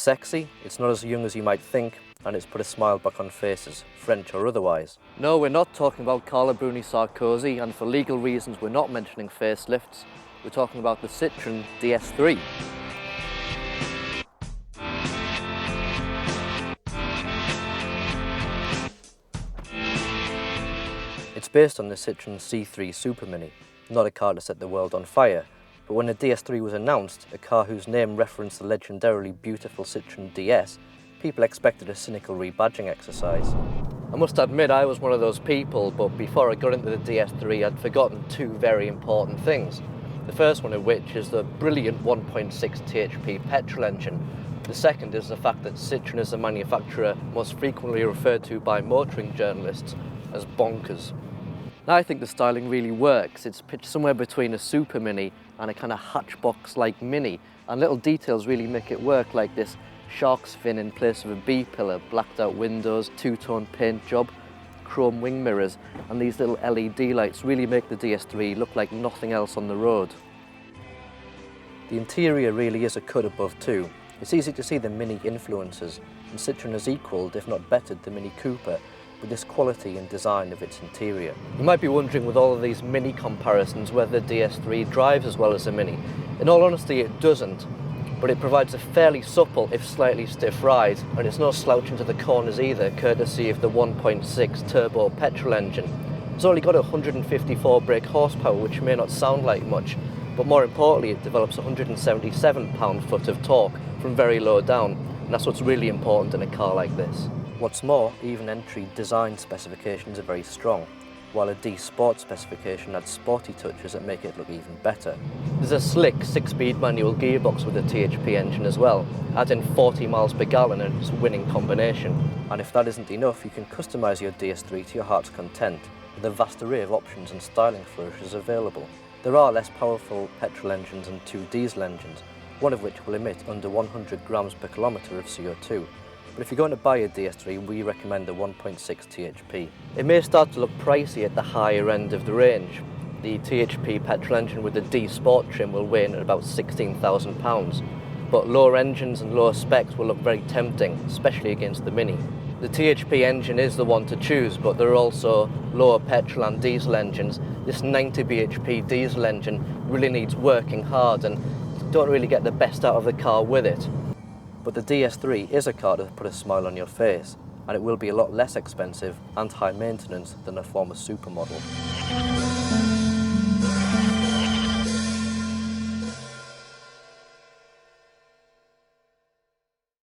sexy, it's not as young as you might think, and it's put a smile back on faces, French or otherwise. No, we're not talking about Carla Bruni Sarkozy, and for legal reasons we're not mentioning facelifts. We're talking about the Citroen DS3. It's based on the Citroen C3 Super Mini, not a car to set the world on fire, but when the DS3 was announced, a car whose name referenced the legendarily beautiful Citroen DS, people expected a cynical rebadging exercise. I must admit I was one of those people, but before I got into the DS3 I'd forgotten two very important things. The first one of which is the brilliant 1.6 THP petrol engine. The second is the fact that Citroen is a manufacturer most frequently referred to by motoring journalists as bonkers. Now I think the styling really works. It's pitched somewhere between a Super Mini and a kind of hatchbox-like Mini, and little details really make it work, like this shark's fin in place of a B-pillar, blacked out windows, two-tone paint job, chrome wing mirrors, and these little LED lights really make the DS3 look like nothing else on the road. The interior really is a cut above too. It's easy to see the Mini influences, and Citroen has equalled, if not bettered, the Mini Cooper with this quality and design of its interior. You might be wondering with all of these Mini comparisons whether the DS3 drives as well as the Mini. In all honesty it doesn't, but it provides a fairly supple if slightly stiff ride, and it's no slouch into the corners either, courtesy of the 1.6 turbo petrol engine. It's only got 154 brake horsepower, which may not sound like much, but more importantly it develops 177 pound-foot of torque from very low down, and that's what's really important in a car like this. What's more, even entry design specifications are very strong, while a D Sport specification adds sporty touches that make it look even better. There's a slick 6-speed manual gearbox with a THP engine as well, adding 40 miles per gallon, and it's a winning combination. And if that isn't enough, you can customise your DS3 to your heart's content, with a vast array of options and styling flourishes available. There are less powerful petrol engines and two diesel engines, one of which will emit under 100 grams per kilometre of CO2. But if you're going to buy a DS3, we recommend the 1.6 THP. It may start to look pricey at the higher end of the range. The THP petrol engine with the D Sport trim will weigh in at about £16,000, but lower engines and lower specs will look very tempting, especially against the Mini. The THP engine is the one to choose, but there are also lower petrol and diesel engines. This 90 bhp diesel engine really needs working hard, and you don't really get the best out of the car with it. But the DS3 is a car to put a smile on your face, and it will be a lot less expensive and high maintenance than a former supermodel.